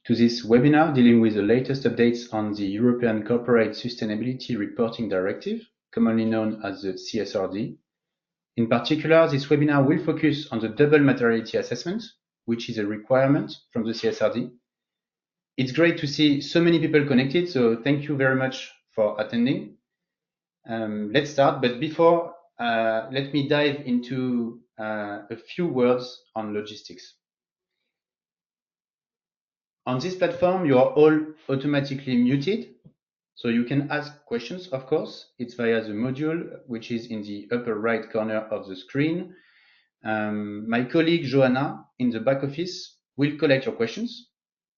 to this webinar dealing with the latest updates on the European Corporate Sustainability Reporting Directive, commonly known as the CSRD. In particular, this webinar will focus on the double materiality assessment, which is a requirement from the CSRD. It's great to see so many people connected, so thank you very much for attending. Let's start, but before, let me dive into a few words on logistics. On this platform, you are all automatically muted, so you can ask questions, of course. It's via the module, which is in the upper right corner of the screen. My colleague Joanna in the back office will collect your questions.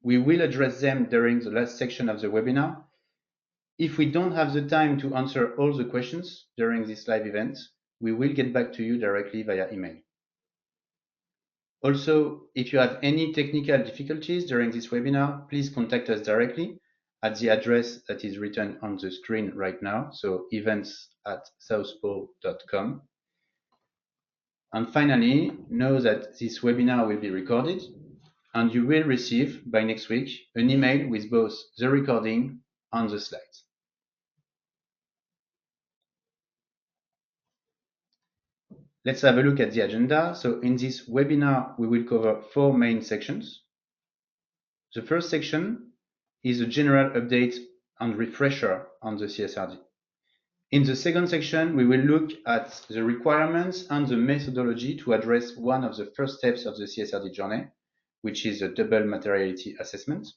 We will address them during the last section of the webinar. If we don't have the time to answer all the questions during this live event, we will get back to you directly via email. Also, if you have any technical difficulties during this webinar, please contact us directly at the address that is written on the screen right now, so events@southpole.com. And finally, know that this webinar will be recorded, and you will receive by next week an email with both the recording and the slides. Let's have a look at the agenda. So in this webinar, we will cover 4 main sections. The first section is a general update and refresher on the CSRD. In the second section, we will look at the requirements and the methodology to address one of the first steps of the CSRD journey, which is a double materiality assessment.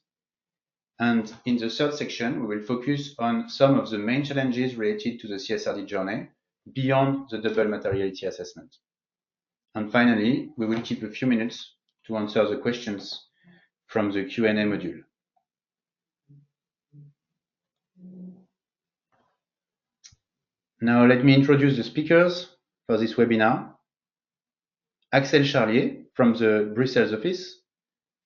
And in the third section, we will focus on some of the main challenges related to the CSRD journey beyond the double materiality assessment. And finally, we will keep a few minutes to answer the questions from the Q&A module. Now let me introduce the speakers for this webinar. Axel Charlier from the Brussels office.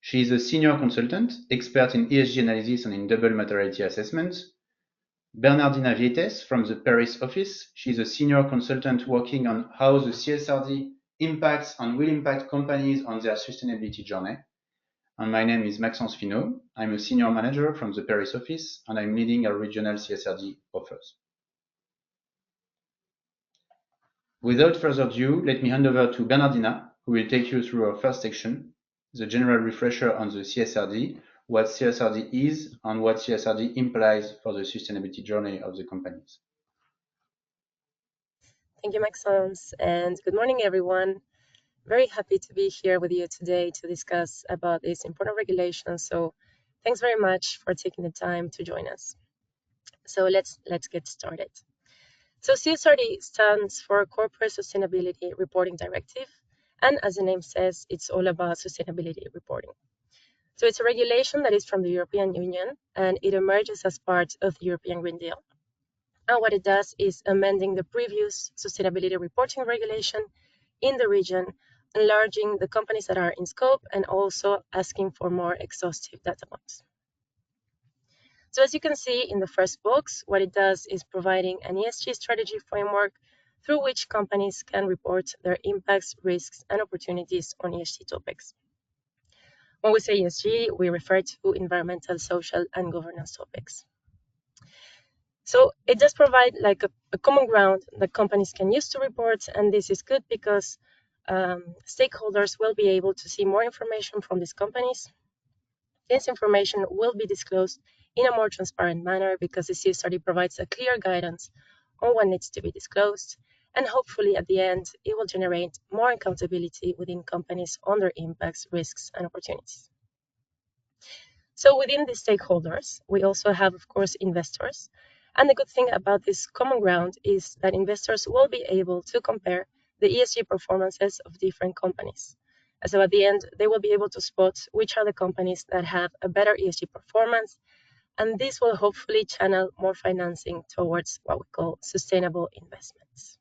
She is a senior consultant, expert in ESG analysis and in double materiality assessment. Bernardina Vietes from the Paris office. She's a senior consultant working on how the CSRD impacts and will impact companies on their sustainability journey. And my name is Maxence Finot. I'm a senior manager from the Paris office, and I'm leading our regional CSRD offers. Without further ado, let me hand over to Bernardina, who will take you through our first section, the general refresher on the CSRD, what CSRD is, and what CSRD implies for the sustainability journey of the companies. Thank you, Maxence, and good morning, everyone. Very happy to be here with you today to discuss about this important regulation. So thanks very much for taking the time to join us. So let's get started. So CSRD stands for Corporate Sustainability Reporting Directive, and as the name says, it's all about sustainability reporting. So it's a regulation that is from the European Union, and it emerges as part of the European Green Deal. And what it does is amending the previous sustainability reporting regulation in the region, enlarging the companies that are in scope and also asking for more exhaustive data points. So as you can see in the first box, what it does is providing an ESG strategy framework through which companies can report their impacts, risks, and opportunities on ESG topics. When we say ESG, we refer to environmental, social, and governance topics. So it does provide like a common ground that companies can use to report, and this is good because stakeholders will be able to see more information from these companies. This information will be disclosed in a more transparent manner because the CSRD provides a clear guidance on what needs to be disclosed, and hopefully at the end, it will generate more accountability within companies on their impacts, risks, and opportunities. So within the stakeholders, we also have, of course, investors. And the good thing about this common ground is that investors will be able to compare the ESG performances of different companies. So at the end, they will be able to spot which are the companies that have a better ESG performance, and this will hopefully channel more financing towards what we call sustainable investments.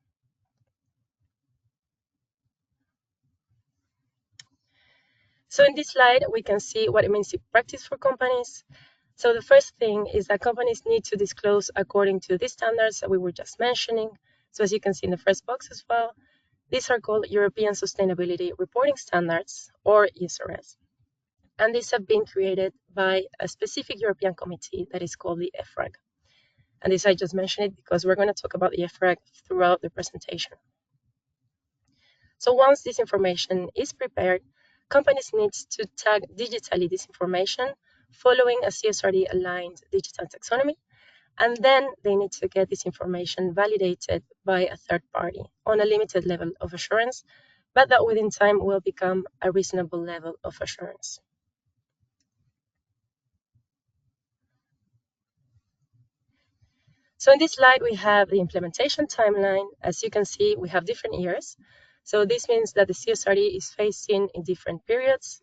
So in this slide, we can see what it means in practice for companies. So the first thing is that companies need to disclose according to these standards that we were just mentioning. So as you can see in the first box as well, these are called European Sustainability Reporting Standards, or ESRS. And these have been created by a specific European committee that is called the EFRAG. And this I just mentioned it because we're going to talk about the EFRAG throughout the presentation. So once this information is prepared, companies need to tag digitally this information following a CSRD aligned digital taxonomy, and then they need to get this information validated by a third party on a limited level of assurance, but that within time will become a reasonable level of assurance. So in this slide, we have the implementation timeline. As you can see, we have different years. So this means that the CSRD is phased in different periods.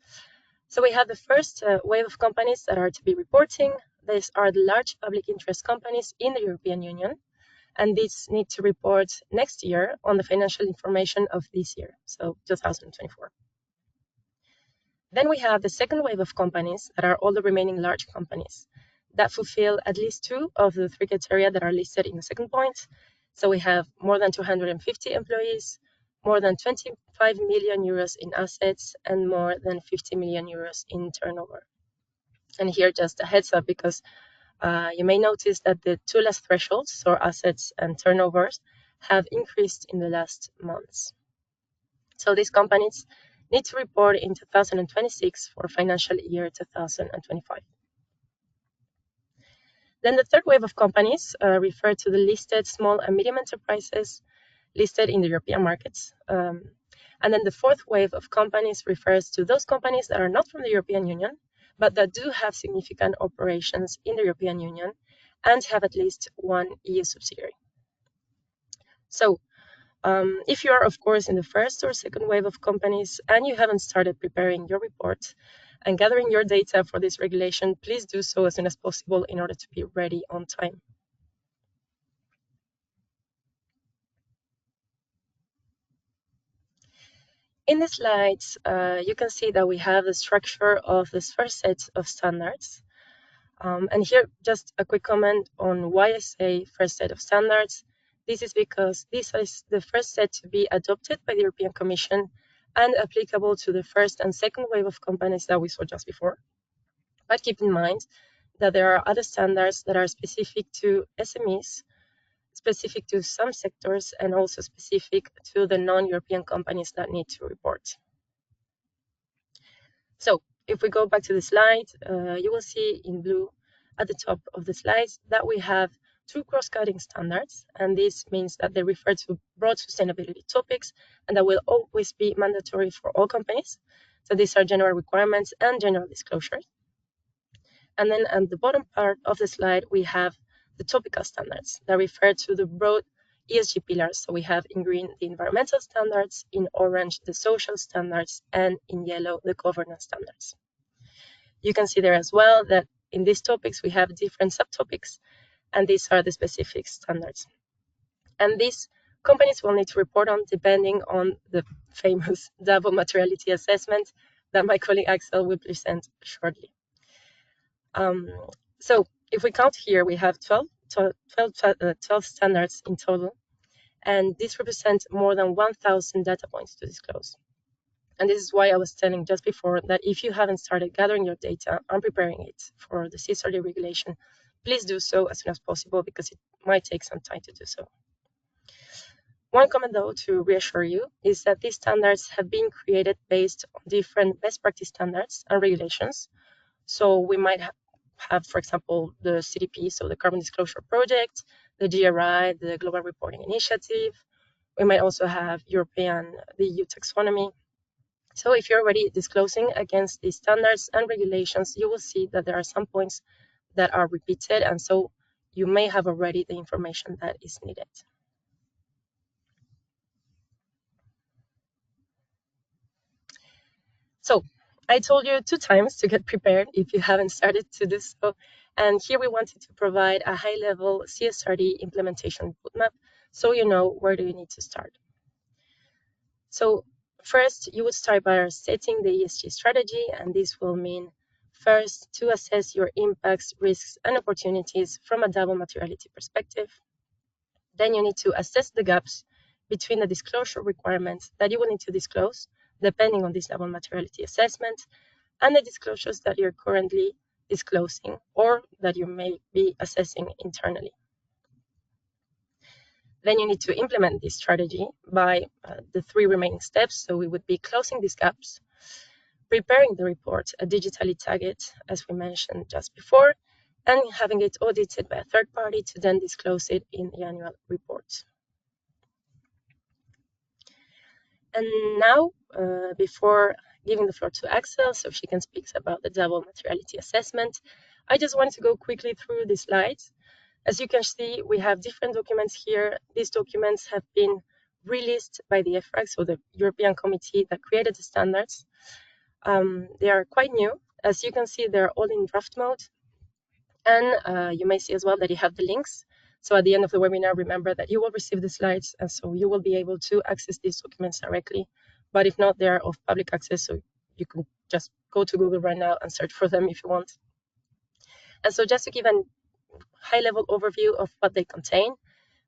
So we have the first wave of companies that are to be reporting. These are the large public interest companies in the European Union, and these need to report next year on the financial information of this year, so 2024. Then we have the second wave of companies that are all the remaining large companies that fulfill at least two of the three criteria that are listed in the second point. So we have more than 250 employees, more than 25 million euros in assets, and more than 50 million euros in turnover. And here just a heads up, because you may notice that the two last thresholds, so assets and turnovers, have increased in the last months. So these companies need to report in 2026 for financial year 2025. Then the third wave of companies refer to the listed small and medium enterprises listed in the European markets. And then the fourth wave of companies refers to those companies that are not from the European Union, but that do have significant operations in the European Union and have at least one EU subsidiary. So if you are, of course, in the first or second wave of companies and you haven't started preparing your report and gathering your data for this regulation, please do so as soon as possible in order to be ready on time. In the slides, you can see that we have the structure of this first set of standards. And here, just a quick comment on why I say first set of standards. This is because this is the first set to be adopted by the European Commission and applicable to the first and second wave of companies that we saw just before. But keep in mind that there are other standards that are specific to SMEs, specific to some sectors, and also specific to the non-European companies that need to report. So if we go back to the slide, you will see in blue at the top of the slides that we have two cross-cutting standards, and this means that they refer to broad sustainability topics and that will always be mandatory for all companies. So these are general requirements and general disclosures. And then at the bottom part of the slide, we have the topical standards that refer to the broad ESG pillars. So we have in green the environmental standards, in orange the social standards, and in yellow the governance standards. You can see there as well that in these topics we have different subtopics, and these are the specific standards. And these companies will need to report on depending on the famous double materiality assessment that my colleague Axel will present shortly. So if we count here, we have 12 standards in total, and this represents more than 1,000 data points to disclose. And this is why I was telling just before that if you haven't started gathering your data and preparing it for the CSRD regulation, please do so as soon as possible because it might take some time to do so. One comment, though, to reassure you is that these standards have been created based on different best practice standards and regulations. So we might have, for example, the CDP, so the Carbon Disclosure Project, the GRI, the Global Reporting Initiative. We might also have the EU taxonomy. So if you're already disclosing against these standards and regulations, you will see that there are some points that are repeated, and so you may have already the information that is needed. So I told you 2 times to get prepared if you haven't started to do so. And here we wanted to provide a high-level CSRD implementation roadmap so you know where do you need to start. So first, you would start by setting the ESG strategy, and this will mean first to assess your impacts, risks, and opportunities from a double materiality perspective. Then you need to assess the gaps between the disclosure requirements that you will need to disclose depending on this double materiality assessment, and the disclosures that you're currently disclosing or that you may be assessing internally. Then you need to implement this strategy by the 3 remaining steps. So we would be closing these gaps, preparing the report, digitally tag it, as we mentioned just before, and having it audited by a third party to then disclose it in the annual report. And now, before giving the floor to Axel so she can speak about the double materiality assessment, I just wanted to go quickly through the slides. As you can see, we have different documents here. These documents have been released by the EFRAG, so the European committee that created the standards. They are quite new. As you can see, they're all in draft mode. And you may see as well that you have the links. So at the end of the webinar, remember that you will receive the slides, and so you will be able to access these documents directly. But if not, they are of public access, so you can just go to Google right now and search for them if you want. And so just to give a high-level overview of what they contain,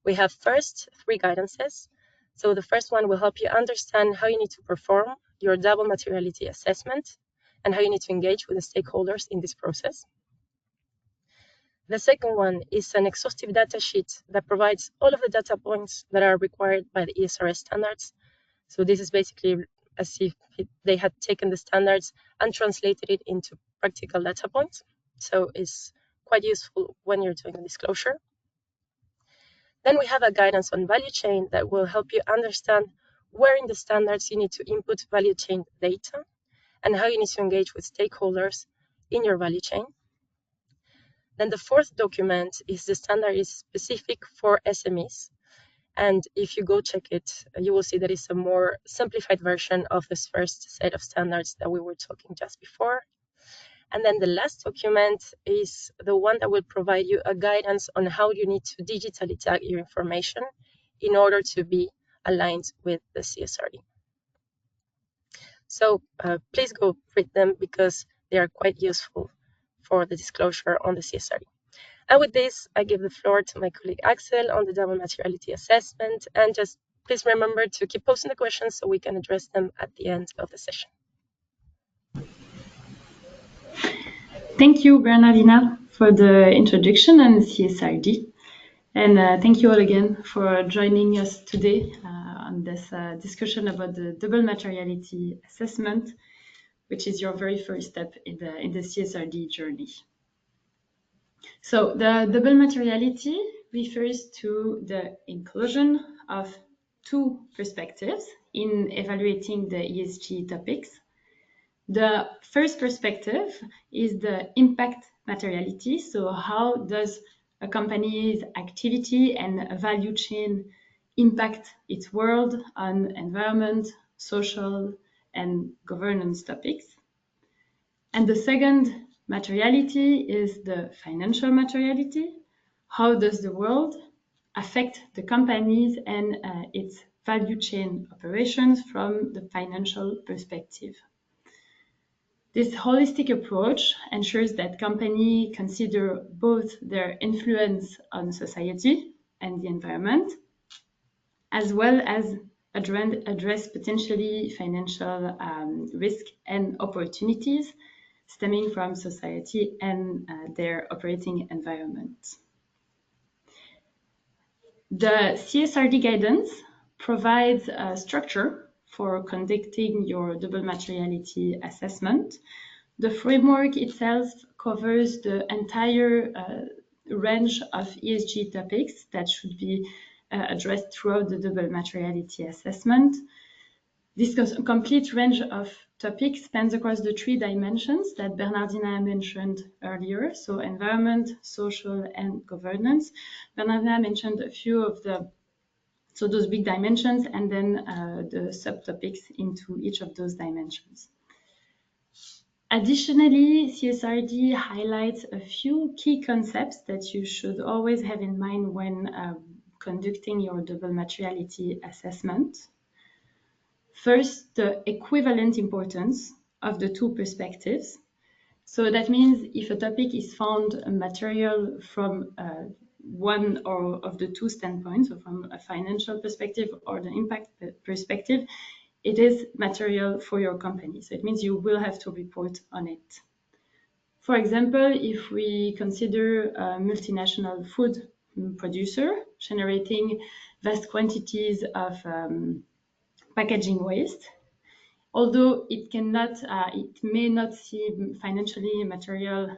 we have first 3 guidances. So the first one will help you understand how you need to perform your double materiality assessment and how you need to engage with the stakeholders in this process. The second one is an exhaustive data sheet that provides all of the data points that are required by the ESRS standards. So this is basically as if they had taken the standards and translated it into practical data points. So it's quite useful when you're doing a disclosure. Then we have a guidance on value chain that will help you understand where in the standards you need to input value chain data and how you need to engage with stakeholders in your value chain. Then the fourth document is the standard is specific for SMEs. And if you go check it, you will see that it's a more simplified version of this first set of standards that we were talking just before. And then the last document is the one that will provide you a guidance on how you need to digitally tag your information in order to be aligned with the CSRD. So please go read them because they are quite useful for the disclosure on the CSRD. And with this, I give the floor to my colleague Axel on the double materiality assessment. And just please remember to keep posting the questions so we can address them at the end of the session. Thank you, Bernardina, for the introduction on CSRD. And thank you all again for joining us today on this discussion about the double materiality assessment, which is your very first step in the CSRD journey. So the double materiality refers to the inclusion of 2 perspectives in evaluating the ESG topics. The first perspective is the impact materiality. So how does a company's activity and value chain impact its world on environment, social, and governance topics? And the second materiality is the financial materiality. How does the world affect the companies and its value chain operations from the financial perspective? This holistic approach ensures that companies consider both their influence on society and the environment, as well as address potentially financial risk and opportunities stemming from society and their operating environment. The CSRD guidance provides a structure for conducting your double materiality assessment. The framework itself covers the entire range of ESG topics that should be addressed throughout the double materiality assessment. This complete range of topics spans across the 3 dimensions that Bernardina mentioned earlier, so environment, social, and governance. Bernardina mentioned a few of those big dimensions, and then the subtopics into each of those dimensions. Additionally, CSRD highlights a few key concepts that you should always have in mind when conducting your double materiality assessment. First, the equivalent importance of the 2 perspectives. So that means if a topic is found material from one or of the 2 standpoints, so from a financial perspective or the impact perspective, it is material for your company. So it means you will have to report on it. For example, if we consider a multinational food producer generating vast quantities of packaging waste, although it may not seem financially material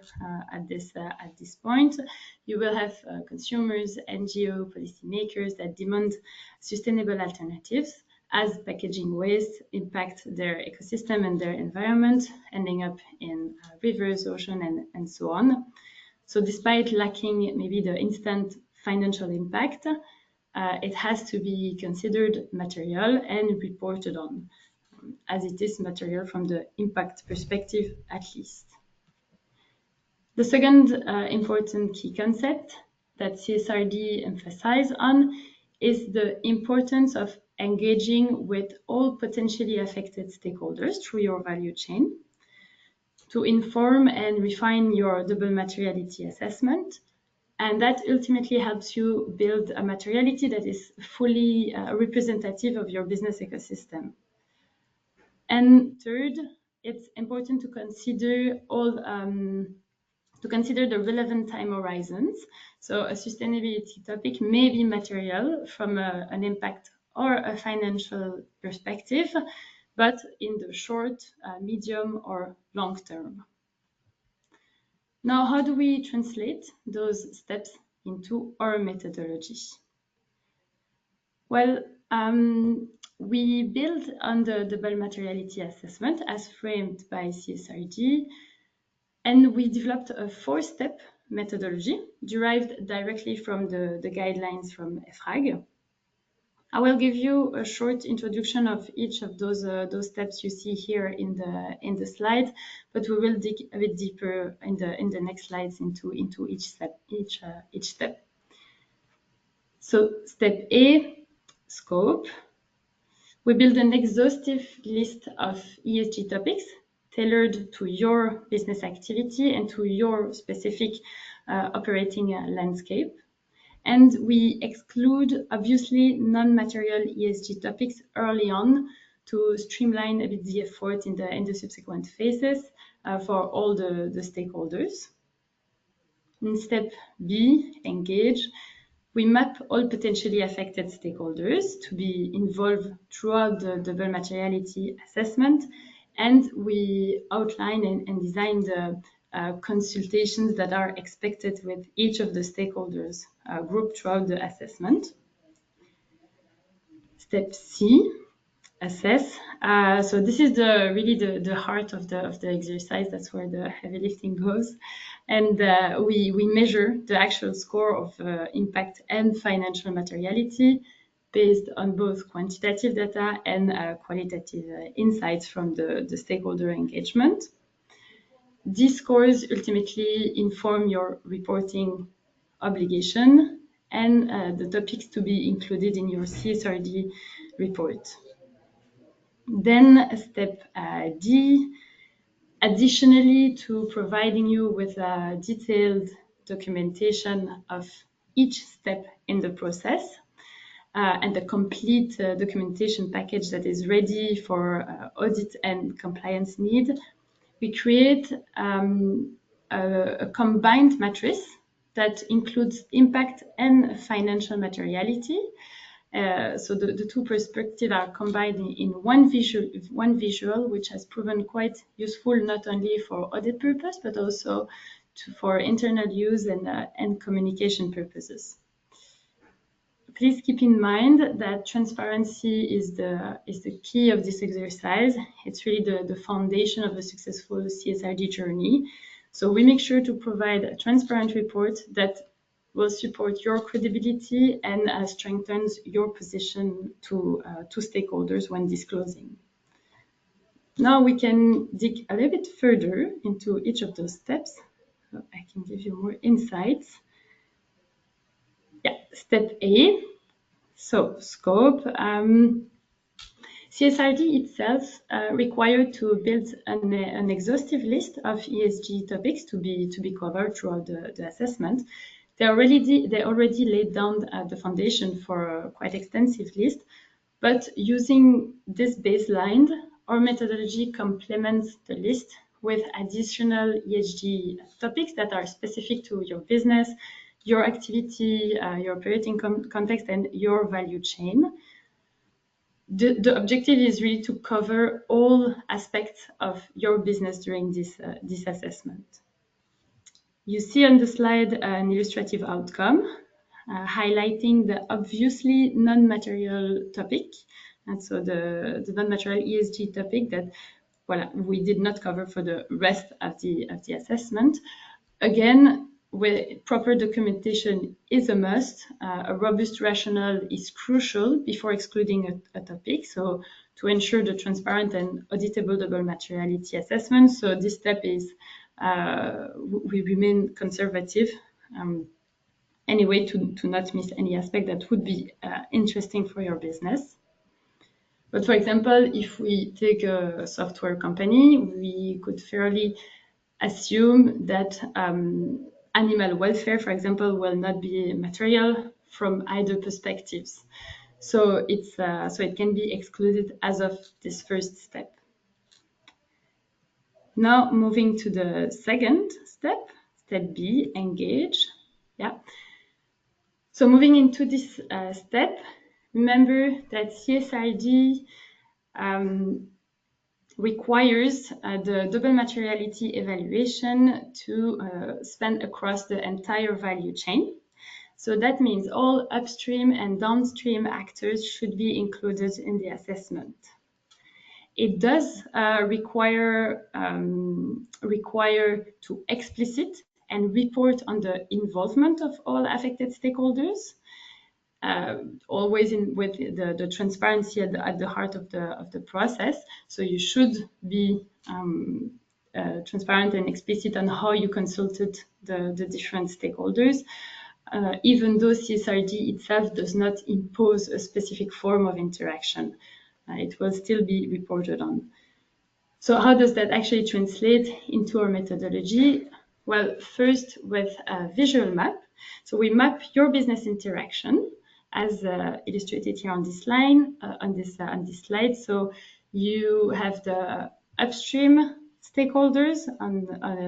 at this point, you will have consumers, NGO, policymakers that demand sustainable alternatives, as packaging waste impact their ecosystem and their environment, ending up in rivers, ocean, and so on. So despite lacking maybe the instant financial impact, it has to be considered material and reported on, as it is material from the impact perspective at least. The second important key concept that CSRD emphasizes on is the importance of engaging with all potentially affected stakeholders through your value chain to inform and refine your double materiality assessment. And that ultimately helps you build a materiality that is fully representative of your business ecosystem. And third, it's important to consider the relevant time horizons. So a sustainability topic may be material from an impact or a financial perspective, but in the short, medium, or long term. Now, how do we translate those steps into our methodology? Well, we build on the double materiality assessment as framed by CSRD, and we developed a 4-step methodology derived directly from the guidelines from EFRAG. I will give you a short introduction of each of those steps you see here in the slide, but we will dig a bit deeper in the next slides into each step. So step A, scope. We build an exhaustive list of ESG topics tailored to your business activity and to your specific operating landscape. And we exclude, obviously, non-material ESG topics early on to streamline a bit the effort in the subsequent phases for all the stakeholders. In step B, engage, we map all potentially affected stakeholders to be involved throughout the double materiality assessment, and we outline and design the consultations that are expected with each of the stakeholders grouped throughout the assessment. Step C, assess. So this is really the heart of the exercise. That's where the heavy lifting goes. And we measure the actual score of impact and financial materiality based on both quantitative data and qualitative insights from the stakeholder engagement. These scores ultimately inform your reporting obligation and the topics to be included in your CSRD report. Then step D, additionally to providing you with a detailed documentation of each step in the process and the complete documentation package that is ready for audit and compliance need, we create a combined matrix that includes impact and financial materiality. So the two perspectives are combined in one visual, which has proven quite useful not only for audit purpose, but also for internal use and communication purposes. Please keep in mind that transparency is the key of this exercise. It's really the foundation of a successful CSRD journey. So we make sure to provide a transparent report that will support your credibility and strengthens your position to stakeholders when disclosing. Now we can dig a little bit further into each of those steps. So I can give you more insights. Yeah, step A. So scope. CSRD itself required to build an exhaustive list of ESG topics to be covered throughout the assessment. They already laid down the foundation for a quite extensive list, But using this baseline, our methodology complements the list with additional ESG topics that are specific to your business, your activity, your operating context, and your value chain. The objective is really to cover all aspects of your business during this assessment. You see on the slide an illustrative outcome highlighting the obviously non-material topic. And so the non-material ESG topic that we did not cover for the rest of the assessment. Again, with proper documentation is a must. A robust rationale is crucial before excluding a topic. So to ensure the transparent and auditable double materiality assessment. So this step is, we remain conservative anyway to not miss any aspect that would be interesting for your business. But for example, if we take a software company, we could fairly assume that animal welfare, for example, will not be material from either perspectives. So it can be excluded as of this first step. Now moving to the second step, step B, engage. Yeah. So moving into this step, remember that CSRD requires the double materiality evaluation to span across the entire value chain. So that means all upstream and downstream actors should be included in the assessment. It does require to explicit and report on the involvement of all affected stakeholders. Always with the transparency at the heart of the process. So you should be transparent and explicit on how you consulted the different stakeholders, even though CSRD itself does not impose a specific form of interaction. It will still be reported on. So how does that actually translate into our methodology? Well, first with a visual map. So we map your business interaction as illustrated here on this line, on this slide. So you have the upstream stakeholders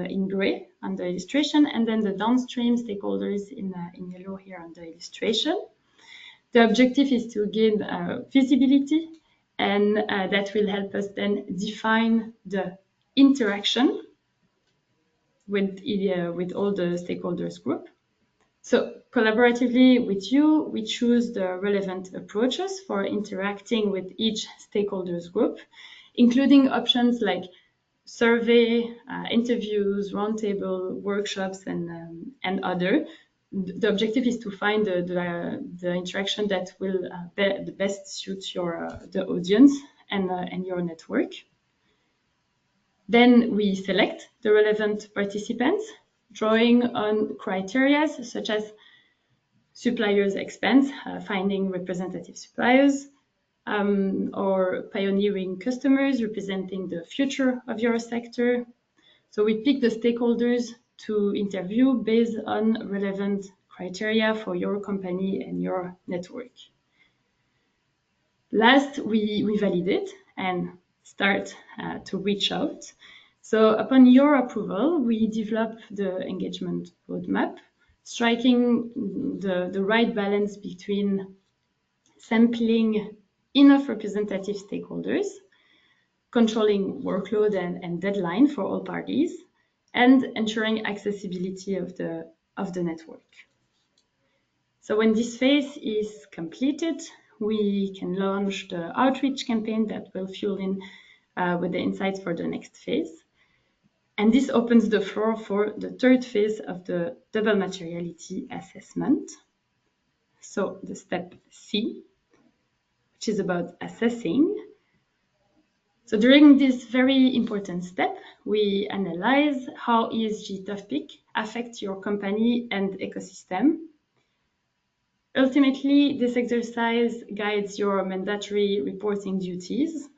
in gray on the illustration, and then the downstream stakeholders in yellow here on the illustration. The objective is to gain visibility, and that will help us then define the interaction with all the stakeholders group. So collaboratively with you, we choose the relevant approaches for interacting with each stakeholders group, including options like survey, interviews, roundtable, workshops, and other. The objective is to find the interaction that will the best suit the audience and your network. Then we select the relevant participants, drawing on criteria such as suppliers' expense, finding representative suppliers, or pioneering customers representing the future of your sector. So we pick the stakeholders to interview based on relevant criteria for your company and your network. Last, we validate and start to reach out. So upon your approval, we develop the engagement roadmap, striking the right balance between sampling enough representative stakeholders, controlling workload and deadline for all parties, and ensuring accessibility of the network. So when this phase is completed, we can launch the outreach campaign that will fuel in with the insights for the next phase. And this opens the floor for the third phase of the double materiality assessment. So the step C, which is about assessing. So during this very important step, we analyze how ESG topic affects your company and ecosystem. Ultimately, this exercise guides your mandatory reporting duties,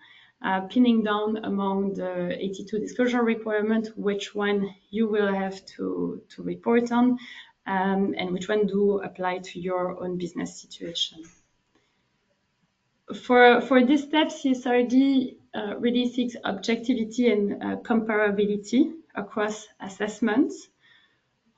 pinning down among the 82 disclosure requirements which one you will have to report on, and which one do apply to your own business situation. for this step, CSRD really seeks objectivity and comparability across assessments.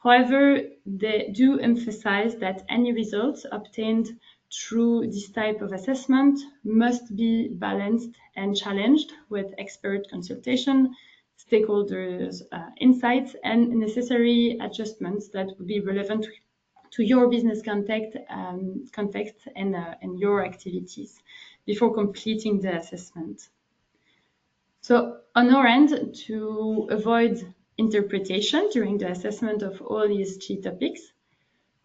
However, they do emphasize that any results obtained through this type of assessment must be balanced and challenged with expert consultation, stakeholders' insights, and necessary adjustments that would be relevant to your business context and your activities before completing the assessment. So on our end, to avoid interpretation during the assessment of all ESG topics,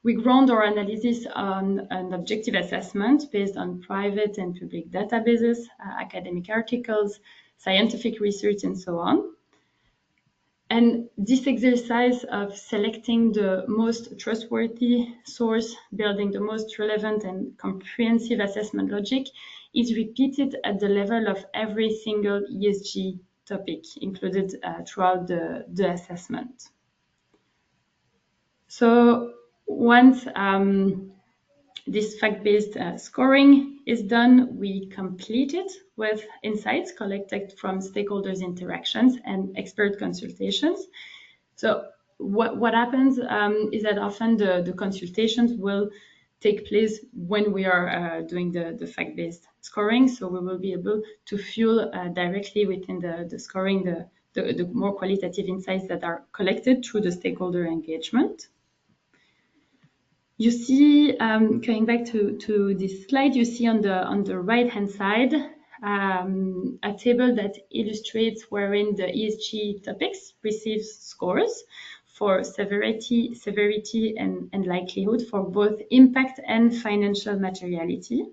we ground our analysis on an objective assessment based on private and public databases, academic articles, scientific research, and so on. And this exercise of selecting the most trustworthy source, building the most relevant and comprehensive assessment logic is repeated at the level of every single ESG topic included throughout the assessment. So once this fact-based scoring is done, we complete it with insights collected from stakeholders' interactions and expert consultations. So what happens is that often the consultations will take place when we are doing the fact-based scoring. So we will be able to fuel directly within the scoring the more qualitative insights that are collected through the stakeholder engagement. You see, going back to this slide, you see on the right-hand side a table that illustrates wherein the ESG topics receives scores for severity and likelihood for both impact and financial materiality.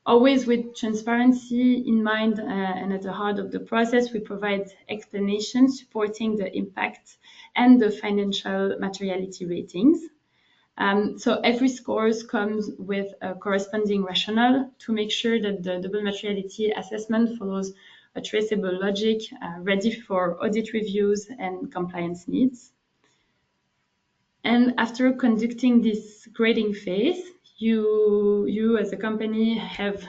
Always with transparency in mind and at the heart of the process, we provide explanations supporting the impact and the financial materiality ratings. So every score comes with a corresponding rationale to make sure that the double materiality assessment follows a traceable logic, ready for audit reviews and compliance needs. And after conducting this grading phase, you as a company have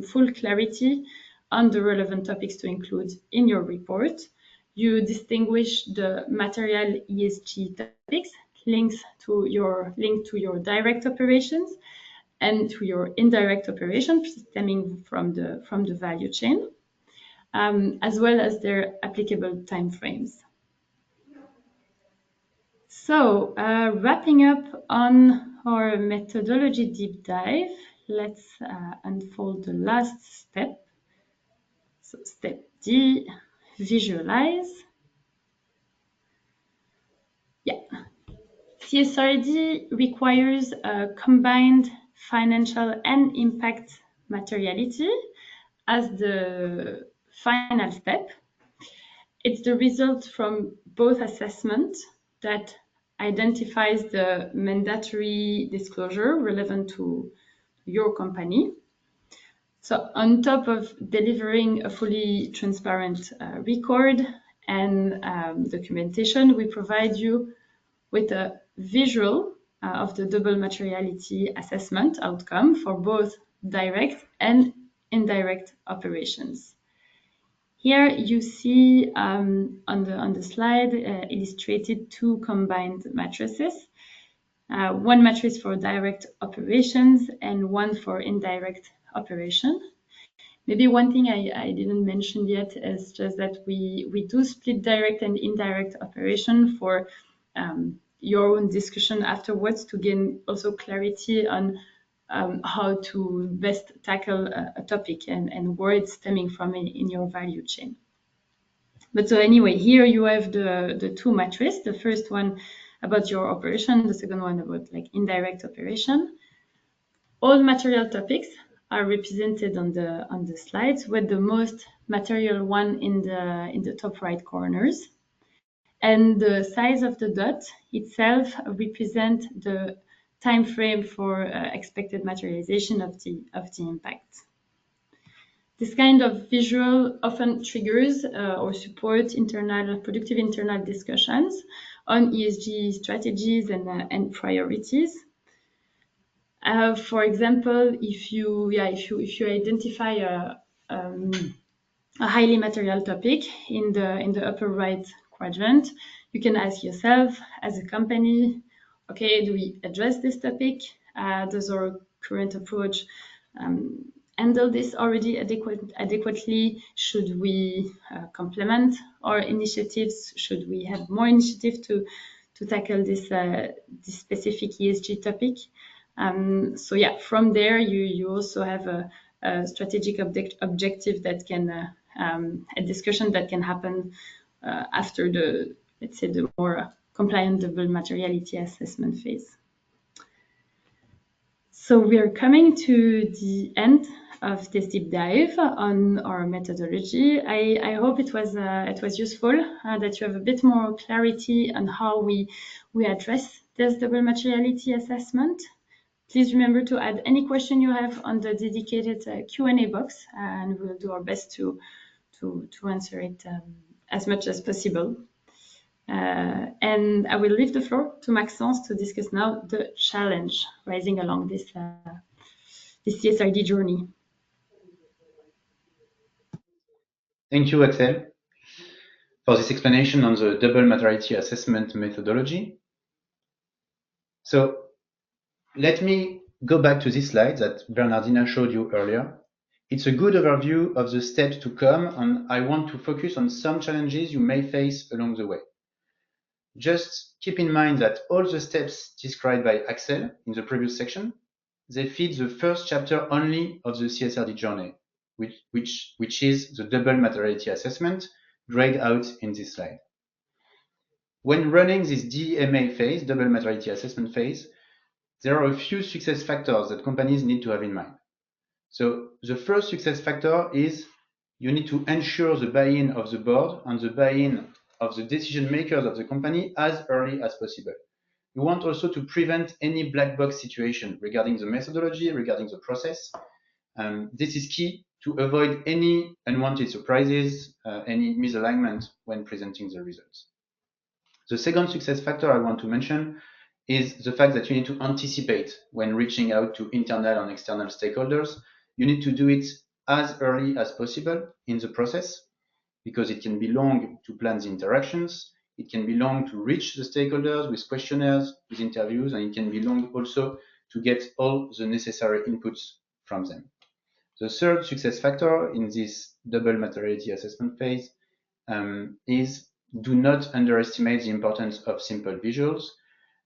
full clarity on the relevant topics to include in your report. You distinguish the material ESG topics linked to your direct operations and to your indirect operations stemming from the value chain, as well as their applicable timeframes. So wrapping up on our methodology deep dive, let's unfold the last step. So step D, visualize. Yeah. CSRD requires a combined financial and impact materiality as the final step. It's the result from both assessments that identifies the mandatory disclosure relevant to your company. So on top of delivering a fully transparent record and documentation, we provide you with a visual of the double materiality assessment outcome for both direct and indirect operations. Here you see on the slide illustrated two combined matrices, one matrix for direct operations and one for indirect operation. Maybe one thing I didn't mention yet is just that we do split direct and indirect operation for your own discussion afterwards to gain also clarity on how to best tackle a topic and where it's stemming from in your value chain. But so anyway, here you have the two matrices. The first one about your operation, the second one about like indirect operation. All material topics are represented on the slides, with the most material one in the top right corners. And the size of the dot itself represents the time frame for expected materialization of the impact. This kind of visual often triggers or supports productive internal discussions on ESG strategies and priorities. For example, if you identify a highly material topic in the upper right quadrant, you can ask yourself as a company, okay, do we address this topic? Does our current approach handle this already adequately? Should we complement our initiatives? Should we have more initiative to tackle this specific ESG topic? So yeah, from there you also have a strategic objective that can a discussion that can happen after the, let's say, the more compliant double materiality assessment phase. So we are coming to the end of this deep dive on our methodology. I hope it was useful, that you have a bit more clarity on how we address this double materiality assessment. Please remember to add any question you have on the dedicated Q&A box, and we'll do our best to answer it as much as possible. And I will leave the floor to Maxence to discuss now the challenge rising along this CSRD journey. Thank you, Axel, for this explanation on the double materiality assessment methodology. So let me go back to this slide that Bernardina showed you earlier. It's a good overview of the steps to come, and I want to focus on some challenges you may face along the way. Just keep in mind that all the steps described by Axel in the previous section, they feed the first chapter only of the CSRD journey, which is the double materiality assessment grayed out in this slide. When running this DMA phase, double materiality assessment phase, there are a few success factors that companies need to have in mind. So the first success factor is you need to ensure the buy-in of the board and the buy-in of the decision makers of the company as early as possible. You want also to prevent any black box situation regarding the methodology, regarding the process. This is key to avoid any unwanted surprises, any misalignment when presenting the results. The second success factor I want to mention is the fact that you need to anticipate when reaching out to internal and external stakeholders. You need to do it as early as possible in the process, because it can be long to plan the interactions, it can be long to reach the stakeholders with questionnaires, with interviews, and it can be long also to get all the necessary inputs from them. The third success factor in this double materiality assessment phase is do not underestimate the importance of simple visuals.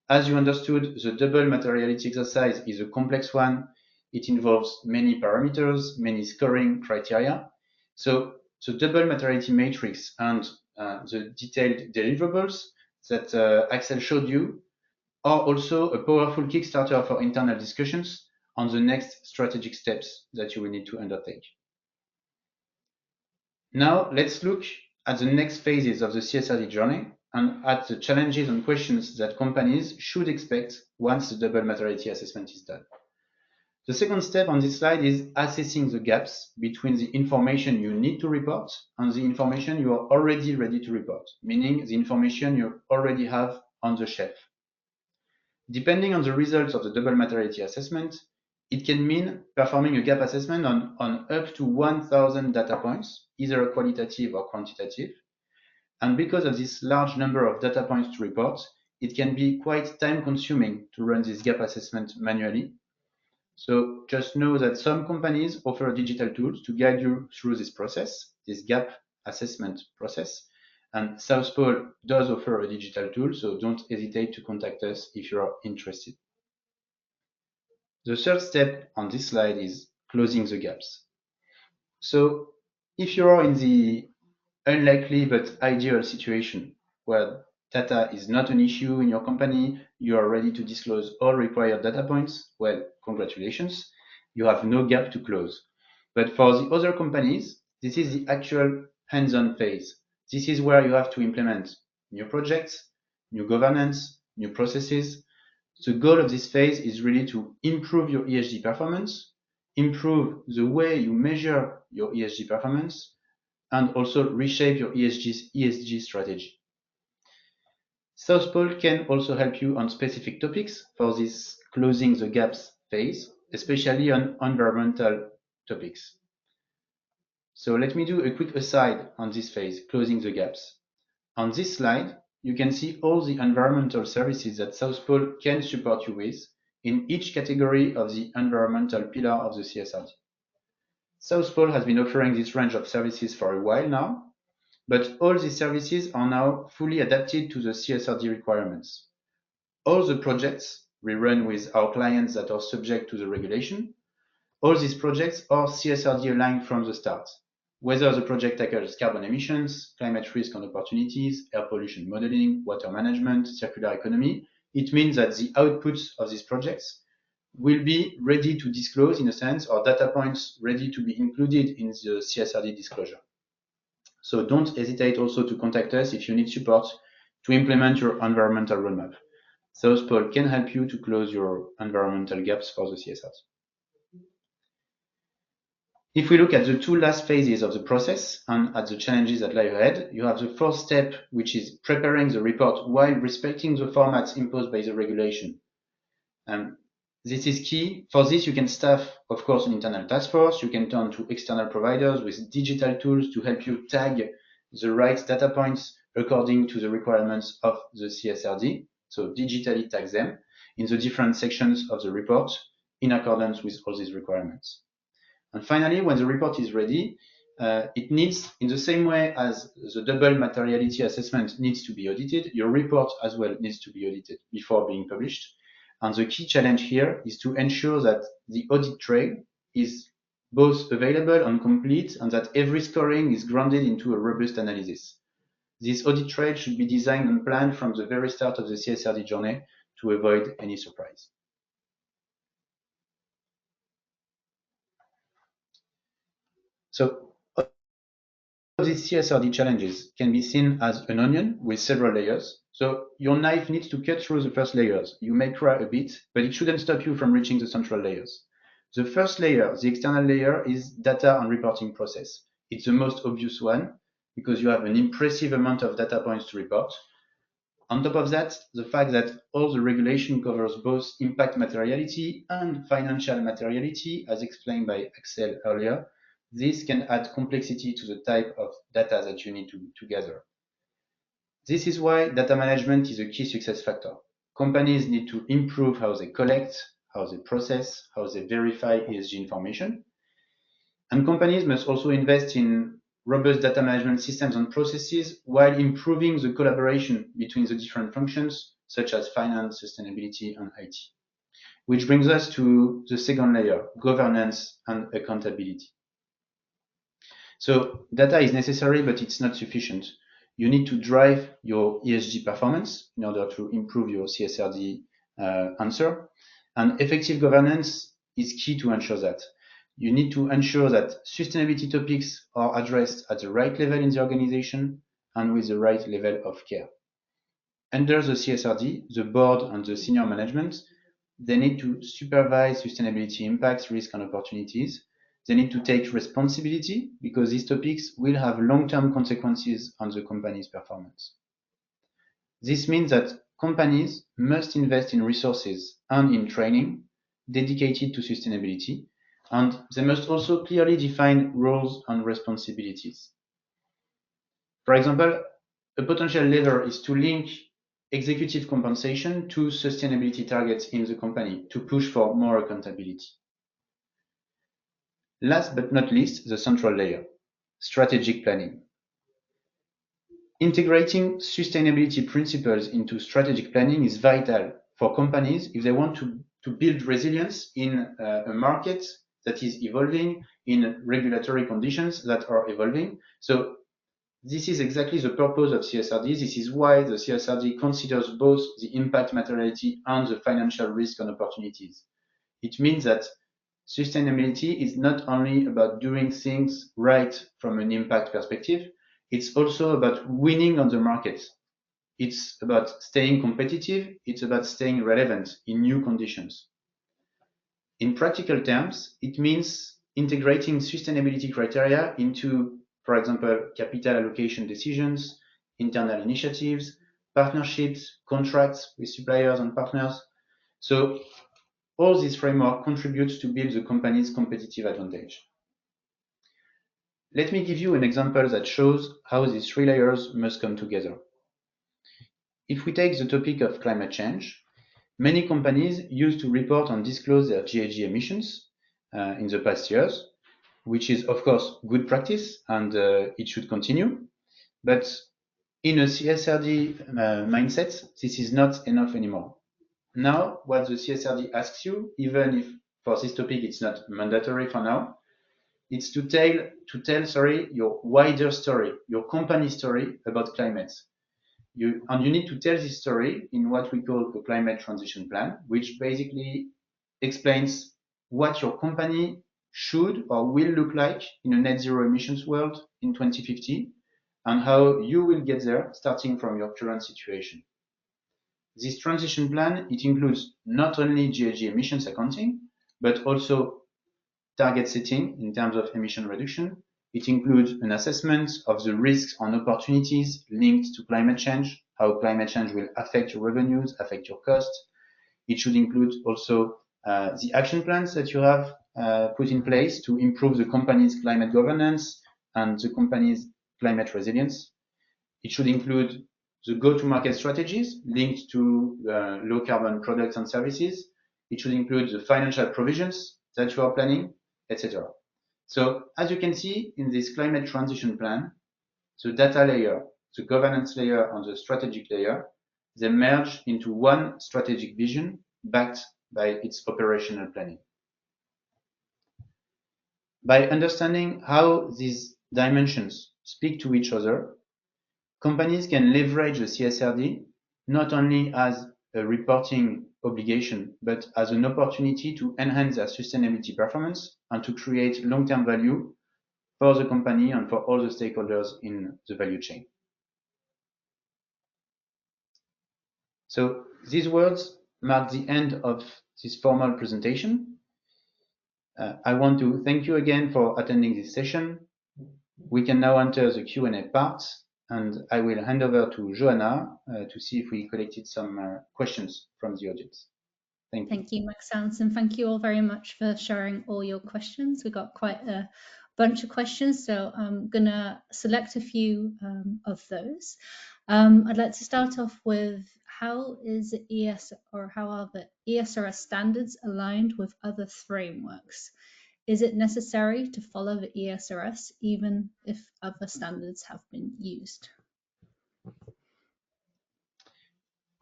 As you understood, the double materiality exercise is a complex one. It involves many parameters, many scoring criteria. So the double materiality matrix and the detailed deliverables that Axel showed you are also a powerful Kickstarter for internal discussions on the next strategic steps that you will need to undertake. Now let's look at the next phases of the CSRD journey and at the challenges and questions that companies should expect once the double materiality assessment is done. The second step on this slide is assessing the gaps between the information you need to report and the information you are already ready to report, meaning the information you already have on the shelf. Depending on the results of the double materiality assessment, it can mean performing a gap assessment on up to 1,000 data points, either qualitative or quantitative. And because of this large number of data points to report, it can be quite time-consuming to run this gap assessment manually. So just know that some companies offer digital tools to guide you through this process, this gap assessment process. And South Pole does offer a digital tool, so don't hesitate to contact us if you are interested. The third step on this slide is closing the gaps. So if you are in the unlikely but ideal situation where data is not an issue in your company, you are ready to disclose all required data points, well, congratulations, you have no gap to close. But for the other companies, this is the actual hands-on phase. This is where you have to implement new projects, new governance, new processes. The goal of this phase is really to improve your ESG performance, improve the way you measure your ESG performance, and also reshape your ESG strategy. South Pole can also help you on specific topics for this closing the gaps phase, especially on environmental topics. So let me do a quick aside on this phase, closing the gaps. On this slide, you can see all the environmental services that South Pole can support you with in each category of the environmental pillar of the CSRD. South Pole has been offering this range of services for a while now, but all these services are now fully adapted to the CSRD requirements. All the projects we run with our clients that are subject to the regulation, all these projects are CSRD aligned from the start. Whether the project tackles carbon emissions, climate risk and opportunities, air pollution modeling, water management, circular economy, it means that the outputs of these projects will be ready to disclose, in a sense, or data points ready to be included in the CSRD disclosure. So don't hesitate also to contact us if you need support to implement your environmental roadmap. South Pole can help you to close your environmental gaps for the CSRD. If we look at the two last phases of the process and at the challenges that lie ahead, you have the first step, which is preparing the report while respecting the formats imposed by the regulation. This is key. For this, you can staff, of course, an internal task force. You can turn to external providers with digital tools to help you tag the right data points according to the requirements of the CSRD. So digitally tag them in the different sections of the report in accordance with all these requirements. And finally, when the report is ready, it needs, in the same way as the double materiality assessment needs to be audited, your report as well needs to be audited before being published. And the key challenge here is to ensure that the audit trail is both available and complete, and that every scoring is grounded into a robust analysis. This audit trail should be designed and planned from the very start of the CSRD journey to avoid any surprise. So these CSRD challenges can be seen as an onion with several layers. So your knife needs to cut through the first layers. You may cry a bit, but it shouldn't stop you from reaching the central layers. The first layer, the external layer, is data and reporting process. It's the most obvious one because you have an impressive amount of data points to report. On top of that, the fact that all the regulation covers both impact materiality and financial materiality, as explained by Axel earlier, this can add complexity to the type of data that you need to gather. This is why data management is a key success factor. Companies need to improve how they collect, how they process, how they verify ESG information. And companies must also invest in robust data management systems and processes while improving the collaboration between the different functions, such as finance, sustainability, and IT. Which brings us to the second layer, governance and accountability. So data is necessary, but it's not sufficient. You need to drive your ESG performance in order to improve your CSRD answer. And effective governance is key to ensure that. You need to ensure that sustainability topics are addressed at the right level in the organization and with the right level of care. Under the CSRD, the board and the senior management, they need to supervise sustainability impacts, risks, and opportunities. They need to take responsibility because these topics will have long-term consequences on the company's performance. This means that companies must invest in resources and in training dedicated to sustainability, and they must also clearly define roles and responsibilities. For example, a potential lever is to link executive compensation to sustainability targets in the company to push for more accountability. Last but not least, the central layer, strategic planning. Integrating sustainability principles into strategic planning is vital for companies if they want to build resilience in a market that is evolving, in regulatory conditions that are evolving. So this is exactly the purpose of CSRD. This is why the CSRD considers both the impact materiality and the financial risk and opportunities. It means that sustainability is not only about doing things right from an impact perspective, it's also about winning on the market. It's about staying competitive. It's about staying relevant in new conditions. In practical terms, it means integrating sustainability criteria into, for example, capital allocation decisions, internal initiatives, partnerships, contracts with suppliers and partners. So all this framework contributes to build the company's competitive advantage. Let me give you an example that shows how these three layers must come together. If we take the topic of climate change, many companies used to report and disclose their GHG emissions in the past years, which is of course good practice and it should continue. But in a CSRD mindset, this is not enough anymore. Now, what the CSRD asks you, even if for this topic it's not mandatory for now, it's to tell your wider story, your company story about climate. You need to tell this story in what we call a climate transition plan, which basically explains what your company should or will look like in a net zero emissions world in 2050 and how you will get there starting from your current situation. This transition plan, it includes not only GHG emissions accounting, but also target setting in terms of emission reduction. It includes an assessment of the risks and opportunities linked to climate change, how climate change will affect your revenues, affect your costs. It should include also the action plans that you have put in place to improve the company's climate governance and the company's climate resilience. It should include the go-to-market strategies linked to low-carbon products and services. It should include the financial provisions that you are planning, etc. So as you can see in this climate transition plan, the data layer, the governance layer, and the strategic layer, they merge into one strategic vision backed by its operational planning. By understanding how these dimensions speak to each other, companies can leverage the CSRD not only as a reporting obligation, but as an opportunity to enhance their sustainability performance and to create long-term value for the company and for all the stakeholders in the value chain. So these words mark the end of this formal presentation. I want to thank you again for attending this session. We can now enter the Q&A part, and I will hand over to Joanna to see if we collected some questions from the audience. Thank you. Thank you, Maxence, and thank you all very much for sharing all your questions. We got quite a bunch of questions, so I'm going to select a few of those. I'd like to start off with how are the ESRS standards aligned with other frameworks? Is it necessary to follow the ESRS even if other standards have been used?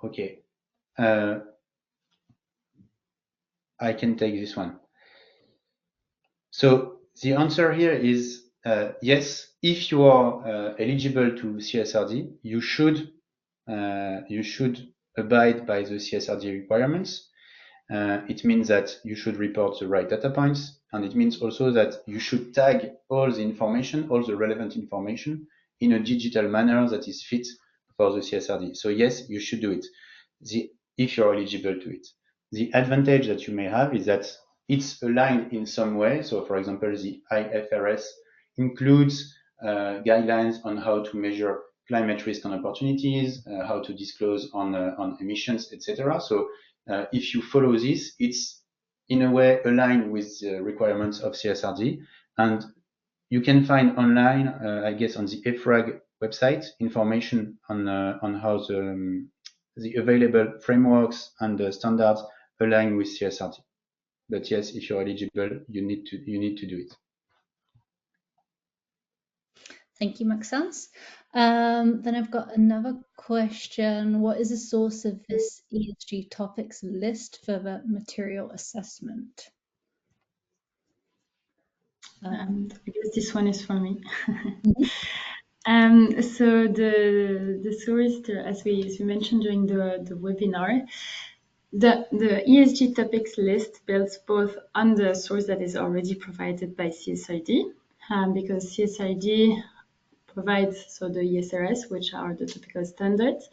Okay. I can take this one. So the answer here is yes. If you are eligible to CSRD, you should abide by the CSRD requirements. It means that you should report the right data points, and it means also that you should tag all the information, all the relevant information, in a digital manner that is fit for the CSRD. So yes, you should do it if you're eligible to it. The advantage that you may have is that it's aligned in some way. So for example, the IFRS includes guidelines on how to measure climate risk and opportunities, how to disclose on emissions, etc. So if you follow this, it's in a way aligned with the requirements of CSRD. And you can find online, I guess on the EFRAG website, information on how the available frameworks and the standards align with CSRD. But yes, if you're eligible, you need to do it. Thank you, Maxence. Then I've got another question. What is the source of this ESG topics list for the material assessment? I guess this one is for me. Mm-hmm. So the source, as we mentioned during the webinar, the ESG topics list builds both on the source that is already provided by CSRD, because CSRD provides the ESRS, which are the topical standards.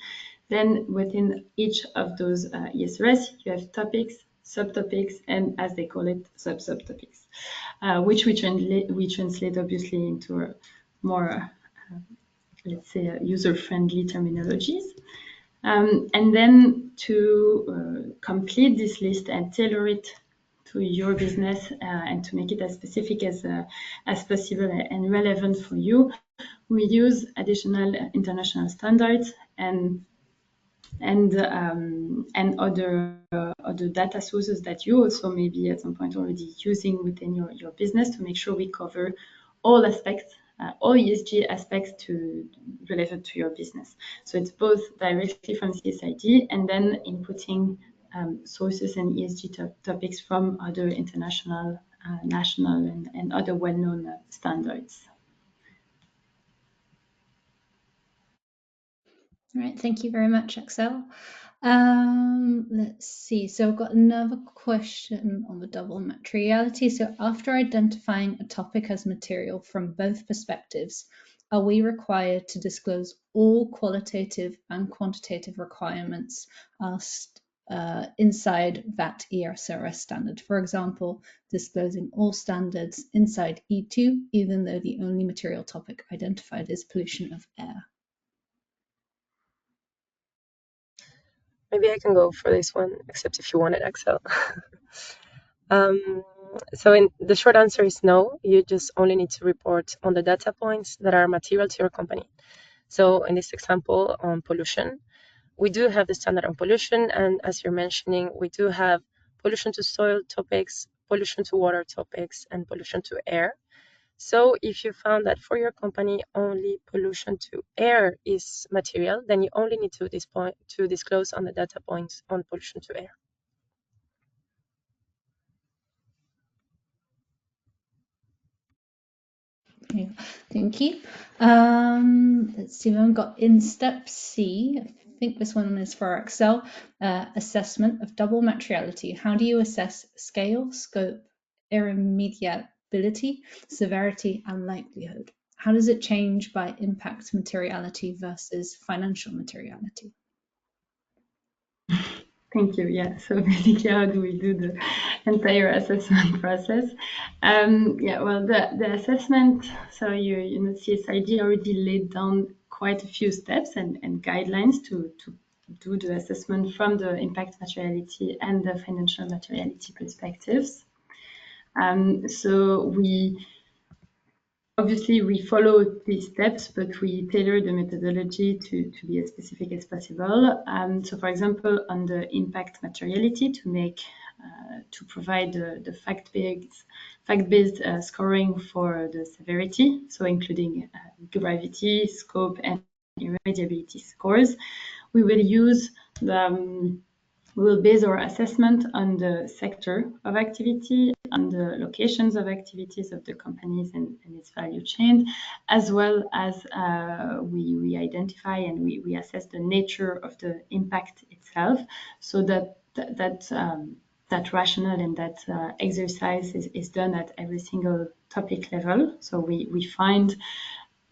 Then within each of those ESRS, you have topics, subtopics, and as they call it, subtopics, which we translate obviously into a more, let's say, user-friendly terminologies. And then to complete this list and tailor it to your business and to make it as specific as possible and relevant for you, we use additional international standards and other data sources that you also maybe at some point already using within your business to make sure we cover all aspects, all ESG aspects related to your business. So it's both directly from CSRD and then inputting sources and ESG topics from other international, national, and other well-known standards. All right, thank you very much, Axel. Let's see. So I've got another question on the double materiality. So after identifying a topic as material from both perspectives, are we required to disclose all qualitative and quantitative requirements inside that ESRS standard? For example, disclosing all standards inside E2, even though the only material topic identified is pollution of air. Maybe I can go for this one, except if you want it, Axel. So the short answer is no. You just only need to report on the data points that are material to your company. So in this example on pollution, we do have the standard on pollution, and as you're mentioning, we do have pollution to soil topics, pollution to water topics, and pollution to air. So if you found that for your company only pollution to air is material, then you only need to disclose on the data points on pollution to air. Yeah, thank you. Let's see, we've got in step C, I think this one is for Axel, assessment of double materiality. How do you assess scale, scope, irremediability, severity, and likelihood? How does it change by impact materiality versus financial materiality? Thank you. Yeah. So basically, how do we do the entire assessment process? Yeah. Well, the assessment. So you know, CSRD already laid down quite a few steps and guidelines to do the assessment from the impact materiality and the financial materiality perspectives. So obviously, we follow these steps, but we tailor the methodology to be as specific as possible. So, for example, on the impact materiality, to provide the fact-based scoring for the severity, so including gravity, scope, and irremediability scores, we will base our assessment on the sector of activity, on the locations of activities of the companies and its value chain, as well as we identify and we assess the nature of the impact itself, so that rationale and that exercise is done at every single topic level. So we find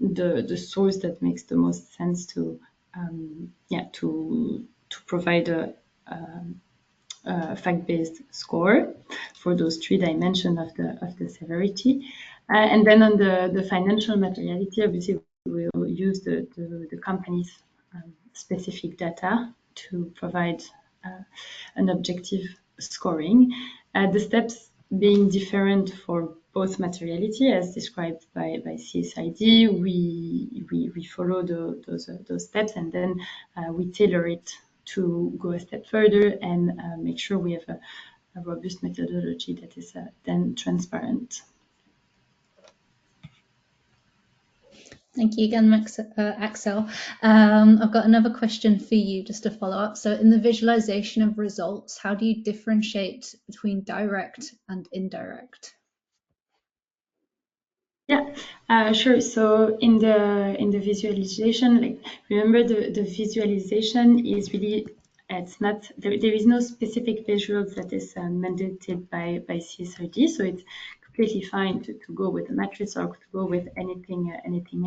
the source that makes the most sense to provide a fact-based score for those three dimensions of the severity. And then on the financial materiality, obviously we will use the company's specific data to provide an objective scoring. The steps being different for both materiality, as described by CSRD, we follow those steps, and then we tailor it to go a step further and make sure we have a robust methodology that is then transparent. Thank you again, Axel. I've got another question for you just to follow up. So in the visualization of results, how do you differentiate between direct and indirect? Yeah, sure. So in the visualization, like, remember the visualization is really, it's not there is no specific visuals that is mandated by CSRD, so it's completely fine to go with a matrix or to go with anything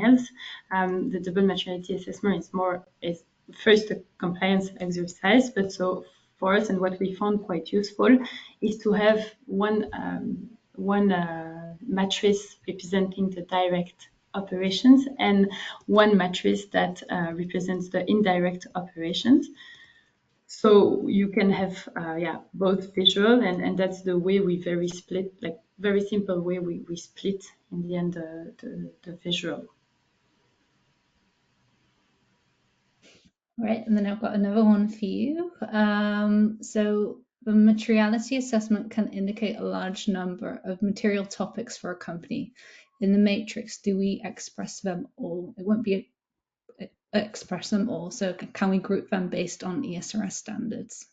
else. The double materiality assessment is first a compliance exercise, but so for us, and what we found quite useful is to have one matrix representing the direct operations, and one matrix that represents the indirect operations. So you can have both visual, and that's the way we very simple way we split in the end the visual. Right, and then I've got another one for you. So the materiality assessment can indicate a large number of material topics for a company. In the matrix, do we express them all? It won't be express them all. So can we group them based on ESRS standards?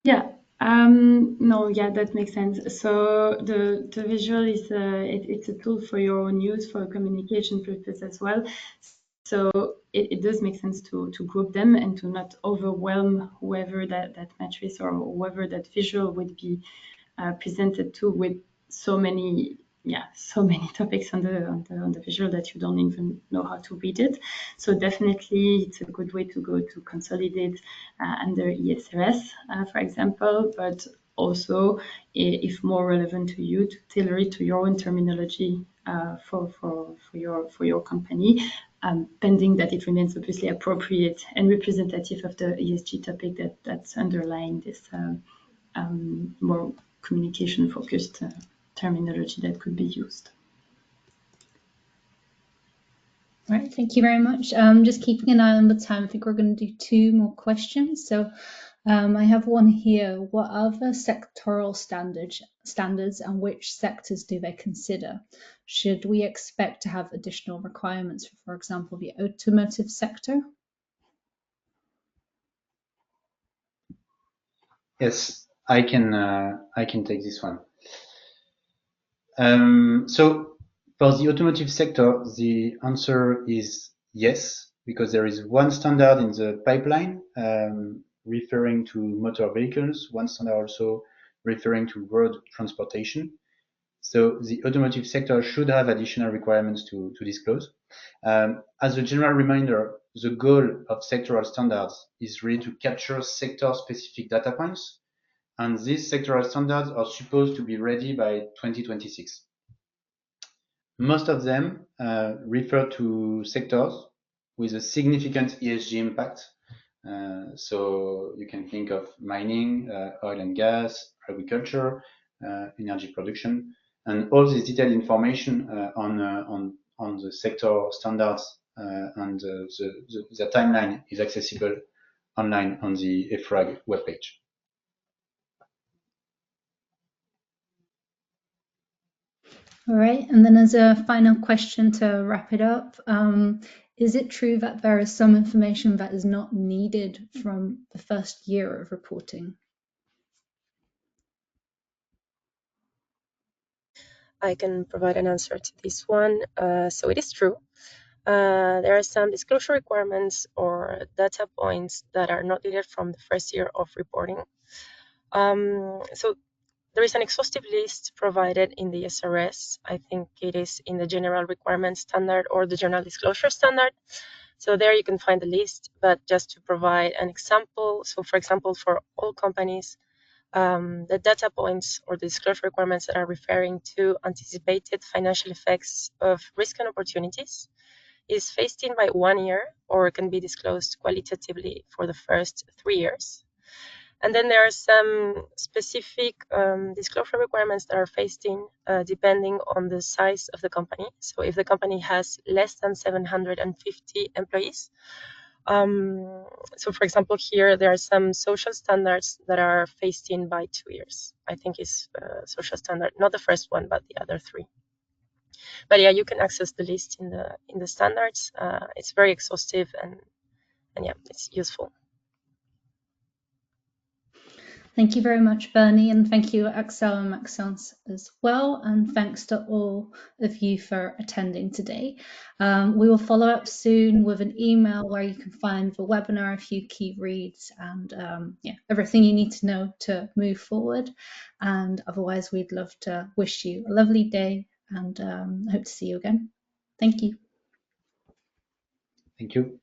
Yeah. No, yeah, that makes sense. So the visual is it's a tool for your own use for communication purpose as well. So it does make sense to group them and to not overwhelm whoever that matrix or whoever that visual would be presented to with so many topics on the visual that you don't even know how to read it. So definitely it's a good way to go to consolidate under ESRS, for example, but also, if more relevant to you, to tailor it to your own terminology for your company, pending that it remains obviously appropriate and representative of the ESG topic that's underlying this more communication-focused terminology that could be used. All right, thank you very much. Just keeping an eye on the time, I think we're going to do 2 more questions. So I have one here. What are the sectoral standards and which sectors do they consider? Should we expect to have additional requirements for example, the automotive sector? Yes, I can take this one. So for the automotive sector, the answer is yes, because there is one standard in the pipeline referring to motor vehicles, one standard also referring to road transportation. So the automotive sector should have additional requirements to disclose. As a general reminder, the goal of sectoral standards is really to capture sector-specific data points, and these sectoral standards are supposed to be ready by 2026. Most of them refer to sectors with a significant ESG impact. So you can think of mining, oil and gas, agriculture, energy production, and all this detailed information on the sector standards and the timeline is accessible online on the EFRAG webpage. All right, and then as a final question to wrap it up, is it true that there is some information that is not needed from the first year of reporting? I can provide an answer to this one. So it is true. There are some disclosure requirements or data points that are not needed from the first year of reporting. So there is an exhaustive list provided in the SRS. I think it is in the General Requirements Standard or the General Disclosure Standard. So there you can find the list, but just to provide an example. So for example, for all companies, the data points or the disclosure requirements that are referring to anticipated financial effects of risk and opportunities is phased in by 1 year or can be disclosed qualitatively for the first 3 years. And then there are some specific disclosure requirements that are phased in depending on the size of the company. So if the company has less than 750 employees, so for example, here there are some social standards that are phased in by 2 years. I think is social standard, not the first one, but the other 3. But yeah, you can access the list in the standards. It's very exhaustive and yeah, it's useful. Thank you very much, Bernie, and thank you, Axel and Maxence as well. And thanks to all of you for attending today. We will follow up soon with an email where you can find the webinar, a few key reads, and everything you need to know to move forward. And otherwise, we'd love to wish you a lovely day and hope to see you again. Thank you. Thank you.